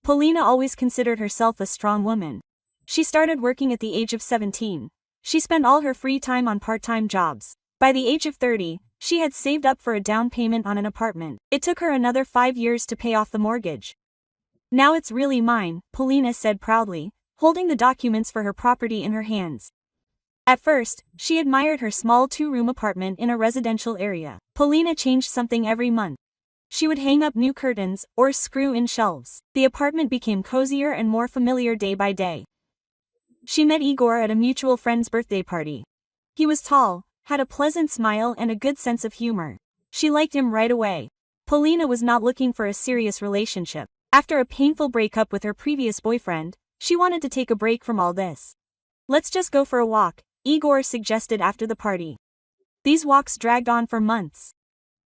Polina always considered herself a strong woman. She started working at the age of 17. She spent all her free time on part-time jobs. By the age of 30, she had saved up for a down payment on an apartment. It took her another 5 years to pay off the mortgage. Now it's really mine, Polina said proudly, holding the documents for her property in her hands. At first, she admired her small 2-room apartment in a residential area. Polina changed something every month. She would hang up new curtains or screw in shelves. The apartment became cozier and more familiar day by day. She met Igor at a mutual friend's birthday party. He was tall, had a pleasant smile and a good sense of humor. She liked him right away. Polina was not looking for a serious relationship. After a painful breakup with her previous boyfriend, she wanted to take a break from all this. "Let's just go for a walk," Igor suggested after the party. These walks dragged on for months.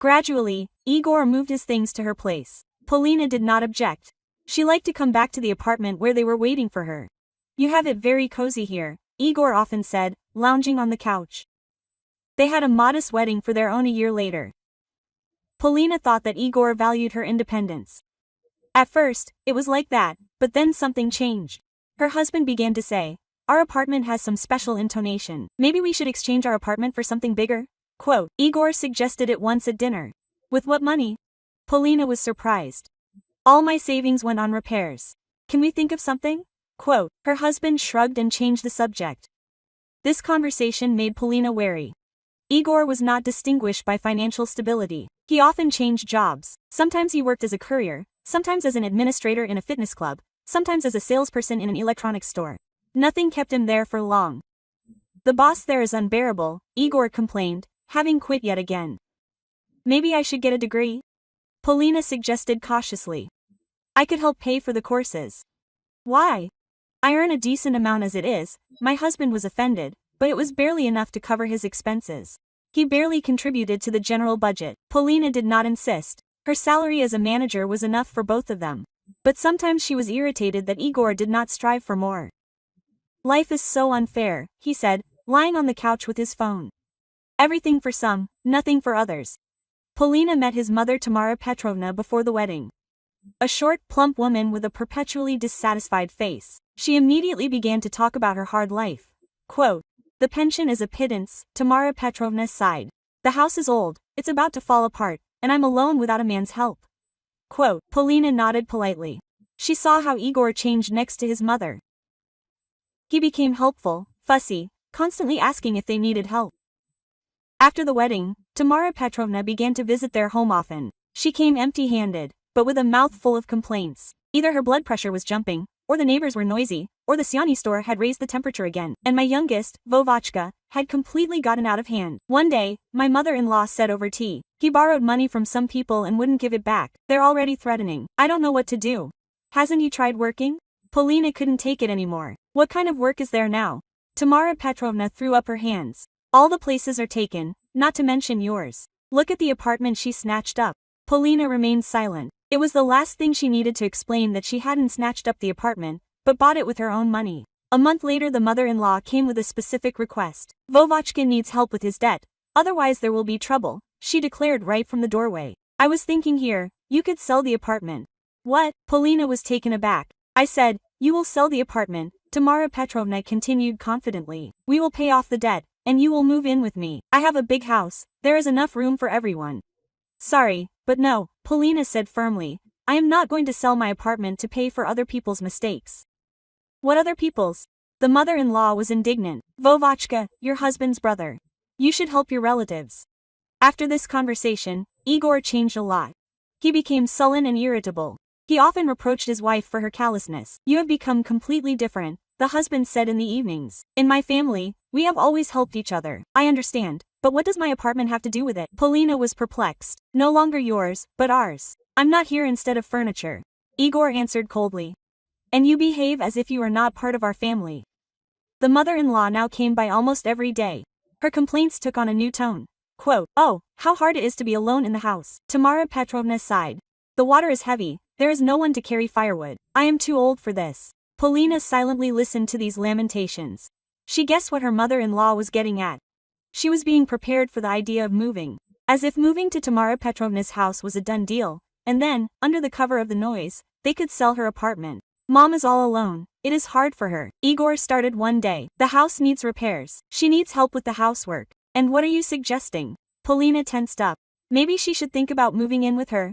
Gradually, Igor moved his things to her place. Polina did not object. She liked to come back to the apartment where they were waiting for her. "You have it very cozy here," Igor often said, lounging on the couch. They had a modest wedding for their own a year later. Polina thought that Igor valued her independence. At first, it was like that, but then something changed. Her husband began to say, "Our apartment has some special intonation. Maybe we should exchange our apartment for something bigger?" Quote, Igor suggested it once at dinner. "With what money?" Polina was surprised. "All my savings went on repairs. Can we think of something?" Quote, her husband shrugged and changed the subject. This conversation made Polina wary. Igor was not distinguished by financial stability. He often changed jobs. Sometimes he worked as a courier, sometimes as an administrator in a fitness club, sometimes as a salesperson in an electronics store. Nothing kept him there for long. "The boss there is unbearable," Igor complained, having quit yet again. "Maybe I should get a degree?" Polina suggested cautiously. "I could help pay for the courses." "Why?" "I earn a decent amount as it is." My husband was offended, but it was barely enough to cover his expenses. He barely contributed to the general budget. Polina did not insist. Her salary as a manager was enough for both of them. But sometimes she was irritated that Igor did not strive for more. "Life is so unfair," he said, lying on the couch with his phone. "Everything for some, nothing for others." Polina met his mother Tamara Petrovna before the wedding. A short, plump woman with a perpetually dissatisfied face. She immediately began to talk about her hard life. Quote, "The pension is a pittance," Tamara Petrovna sighed. "The house is old, it's about to fall apart, and I'm alone without a man's help." Quote, Polina nodded politely. She saw how Igor changed next to his mother. He became helpful, fussy, constantly asking if they needed help. After the wedding, Tamara Petrovna began to visit their home often. She came empty-handed, but with a mouth full of complaints. Either her blood pressure was jumping, or the neighbors were noisy, or the Siani store had raised the temperature again, and my youngest, Vovachka, had completely gotten out of hand. One day, my mother-in-law said over tea, "He borrowed money from some people and wouldn't give it back. They're already threatening. I don't know what to do." "Hasn't he tried working?" Polina couldn't take it anymore. "What kind of work is there now?" Tamara Petrovna threw up her hands. "All the places are taken, not to mention yours. Look at the apartment she snatched up." Polina remained silent. It was the last thing she needed to explain that she hadn't snatched up the apartment, but bought it with her own money. A month later the mother-in-law came with a specific request. "Vovachka needs help with his debt, otherwise there will be trouble," she declared right from the doorway. "I was thinking here, you could sell the apartment." "What?" Polina was taken aback. "I said, you will sell the apartment," Tamara Petrovna continued confidently. "We will pay off the debt, and you will move in with me. I have a big house, there is enough room for everyone." "Sorry, but no," Polina said firmly. "I am not going to sell my apartment to pay for other people's mistakes." "What other people's?" The mother-in-law was indignant. "Vovachka, your husband's brother. You should help your relatives." After this conversation, Igor changed a lot. He became sullen and irritable. He often reproached his wife for her callousness. "You have become completely different," the husband said in the evenings. "In my family, we have always helped each other." "I understand, but what does my apartment have to do with it?" Polina was perplexed. "No longer yours, but ours. I'm not here instead of furniture," Igor answered coldly. "And you behave as if you are not part of our family." The mother-in-law now came by almost every day. Her complaints took on a new tone. Quote, "Oh, how hard it is to be alone in the house." Tamara Petrovna sighed. "The water is heavy, there is no one to carry firewood. I am too old for this." Polina silently listened to these lamentations. She guessed what her mother-in-law was getting at. She was being prepared for the idea of moving. As if moving to Tamara Petrovna's house was a done deal, and then, under the cover of the noise, they could sell her apartment. Mom is all alone. It is hard for her. Igor started one day. The house needs repairs. She needs help with the housework. And what are you suggesting? Polina tensed up. Maybe she should think about moving in with her.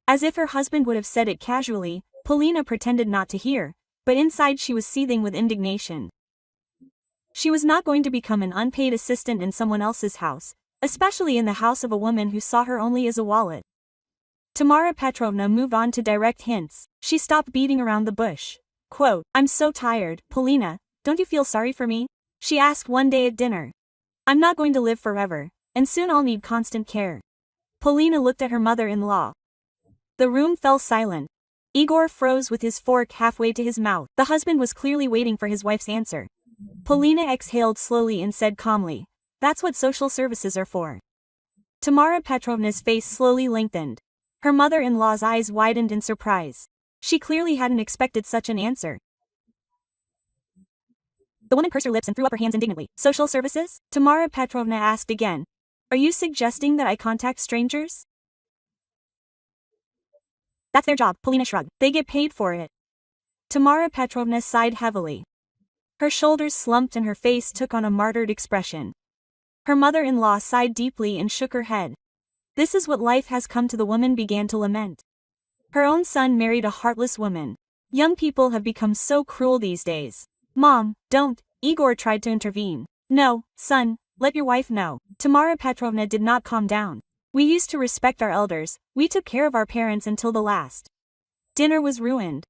As if her husband would have said it casually, Polina pretended not to hear, but inside she was seething with indignation. She was not going to become an unpaid assistant in someone else's house, especially in the house of a woman who saw her only as a wallet. Tamara Petrovna moved on to direct hints. She stopped beating around the bush. Quote, I'm so tired, Polina, don't you feel sorry for me? She asked one day at dinner. I'm not going to live forever, and soon I'll need constant care. Polina looked at her mother-in-law. The room fell silent. Igor froze with his fork halfway to his mouth. The husband was clearly waiting for his wife's answer. Polina exhaled slowly and said calmly, that's what social services are for. Tamara Petrovna's face slowly lengthened. Her mother-in-law's eyes widened in surprise. She clearly hadn't expected such an answer. The woman pursed her lips and threw up her hands indignantly. Social services? Tamara Petrovna asked again. Are you suggesting that I contact strangers? That's their job, Polina shrugged. They get paid for it. Tamara Petrovna sighed heavily. Her shoulders slumped and her face took on a martyred expression. Her mother-in-law sighed deeply and shook her head. This is what life has come to, the woman began to lament. Her own son married a heartless woman. Young people have become so cruel these days. Mom, don't, Igor tried to intervene. No, son, let your wife know. Tamara Petrovna did not calm down. We used to respect our elders, we took care of our parents until the last. Dinner was ruined.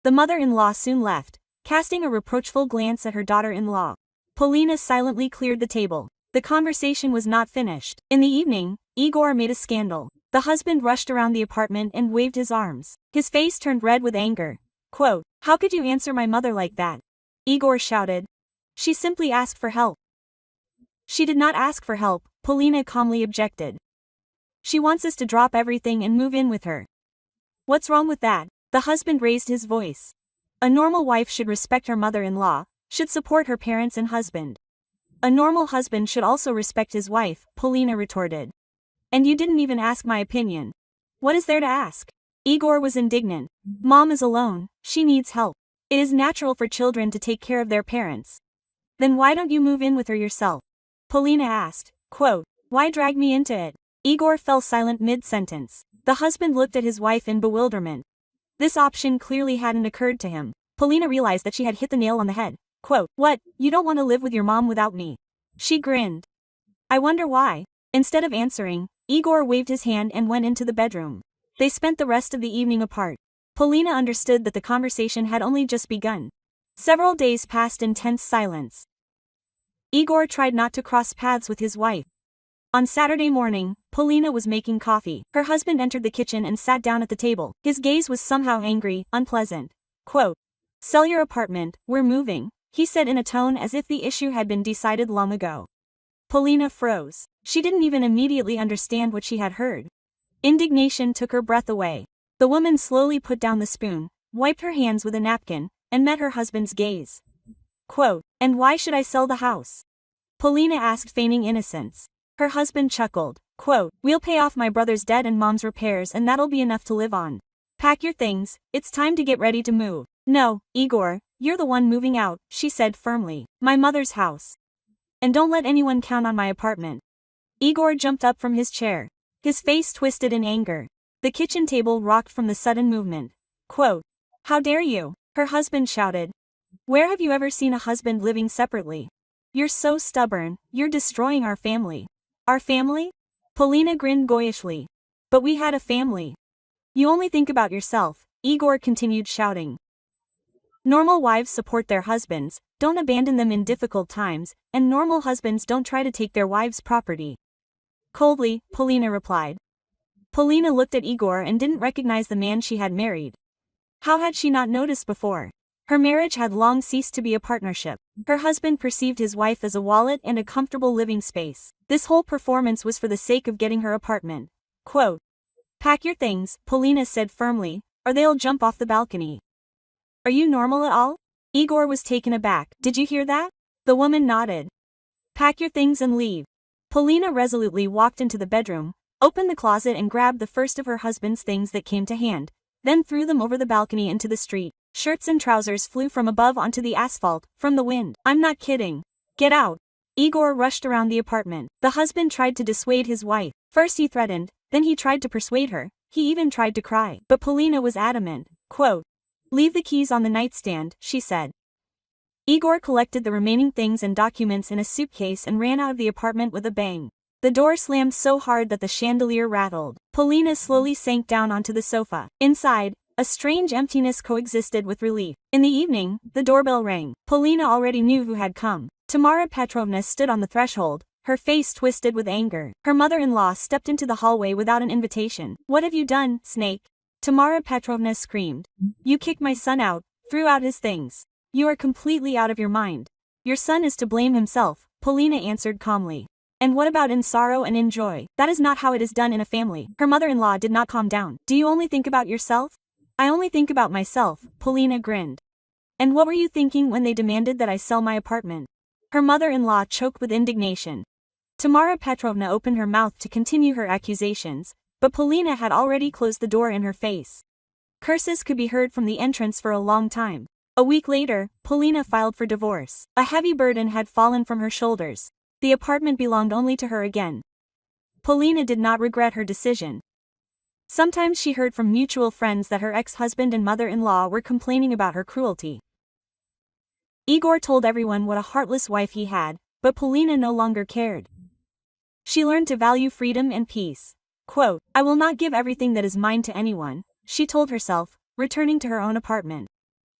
The mother-in-law soon left, casting a reproachful glance at her daughter-in-law. Polina silently cleared the table. The conversation was not finished. In the evening, Igor made a scandal. The husband rushed around the apartment and waved his arms. His face turned red with anger. Quote, how could you answer my mother like that? Igor shouted. She simply asked for help. She did not ask for help, Polina calmly objected. She wants us to drop everything and move in with her. What's wrong with that? The husband raised his voice. A normal wife should respect her mother-in-law, should support her parents and husband. A normal husband should also respect his wife, Polina retorted. And you didn't even ask my opinion. What is there to ask? Igor was indignant. Mom is alone, she needs help. It is natural for children to take care of their parents. Then why don't you move in with her yourself? Polina asked. Quote, why drag me into it? Igor fell silent mid-sentence. The husband looked at his wife in bewilderment. This option clearly hadn't occurred to him. Polina realized that she had hit the nail on the head. Quote, what, you don't want to live with your mom without me? She grinned. I wonder why. Instead of answering, Igor waved his hand and went into the bedroom. They spent the rest of the evening apart. Polina understood that the conversation had only just begun. Several days passed in tense silence. Igor tried not to cross paths with his wife. On Saturday morning, Polina was making coffee. Her husband entered the kitchen and sat down at the table. His gaze was somehow angry, unpleasant. Quote, sell your apartment, we're moving, he said in a tone as if the issue had been decided long ago. Polina froze. She didn't even immediately understand what she had heard. Indignation took her breath away. The woman slowly put down the spoon, wiped her hands with a napkin, and met her husband's gaze. Quote, and why should I sell the house? Polina asked, feigning innocence. Her husband chuckled. Quote, we'll pay off my brother's debt and mom's repairs and that'll be enough to live on. Pack your things, it's time to get ready to move. No, Igor, you're the one moving out, she said firmly. My mother's house. And don't let anyone count on my apartment. Igor jumped up from his chair. His face twisted in anger. The kitchen table rocked from the sudden movement. Quote, how dare you? Her husband shouted. Where have you ever seen a husband living separately? You're so stubborn, you're destroying our family. Our family? Polina grinned goyishly. But we had a family. You only think about yourself, Igor continued shouting. Normal wives support their husbands, don't abandon them in difficult times, and normal husbands don't try to take their wives' property. Coldly, Polina replied. Polina looked at Igor and didn't recognize the man she had married. How had she not noticed before? Her marriage had long ceased to be a partnership. Her husband perceived his wife as a wallet and a comfortable living space. This whole performance was for the sake of getting her apartment. Quote, pack your things, Polina said firmly, or they'll jump off the balcony. Are you normal at all? Igor was taken aback. Did you hear that? The woman nodded. Pack your things and leave. Polina resolutely walked into the bedroom, opened the closet and grabbed the first of her husband's things that came to hand. then threw them over the balcony into the street. Shirts and trousers flew from above onto the asphalt, from the wind. I'm not kidding. Get out. Igor rushed around the apartment. The husband tried to dissuade his wife. First he threatened, then he tried to persuade her. He even tried to cry. But Polina was adamant. Quote, "Leave the keys on the nightstand," she said. Igor collected the remaining things and documents in a suitcase and ran out of the apartment with a bang. The door slammed so hard that the chandelier rattled. Polina slowly sank down onto the sofa. Inside, a strange emptiness coexisted with relief. In the evening, the doorbell rang. Polina already knew who had come. Tamara Petrovna stood on the threshold, her face twisted with anger. Her mother-in-law stepped into the hallway without an invitation. "What have you done, snake?" Tamara Petrovna screamed. "You kicked my son out, threw out his things. You are completely out of your mind. Your son is to blame himself," Polina answered calmly. "And what about in sorrow and in joy? That is not how it is done in a family." Her mother-in-law did not calm down. "Do you only think about yourself?" "I only think about myself," Polina grinned. "And what were you thinking when they demanded that I sell my apartment?" Her mother-in-law choked with indignation. Tamara Petrovna opened her mouth to continue her accusations, but Polina had already closed the door in her face. Curses could be heard from the entrance for a long time. A week later, Polina filed for divorce. A heavy burden had fallen from her shoulders. The apartment belonged only to her again. Polina did not regret her decision. Sometimes she heard from mutual friends that her ex-husband and mother-in-law were complaining about her cruelty. Igor told everyone what a heartless wife he had, but Polina no longer cared. She learned to value freedom and peace. Quote, "I will not give everything that is mine to anyone," she told herself, returning to her own apartment.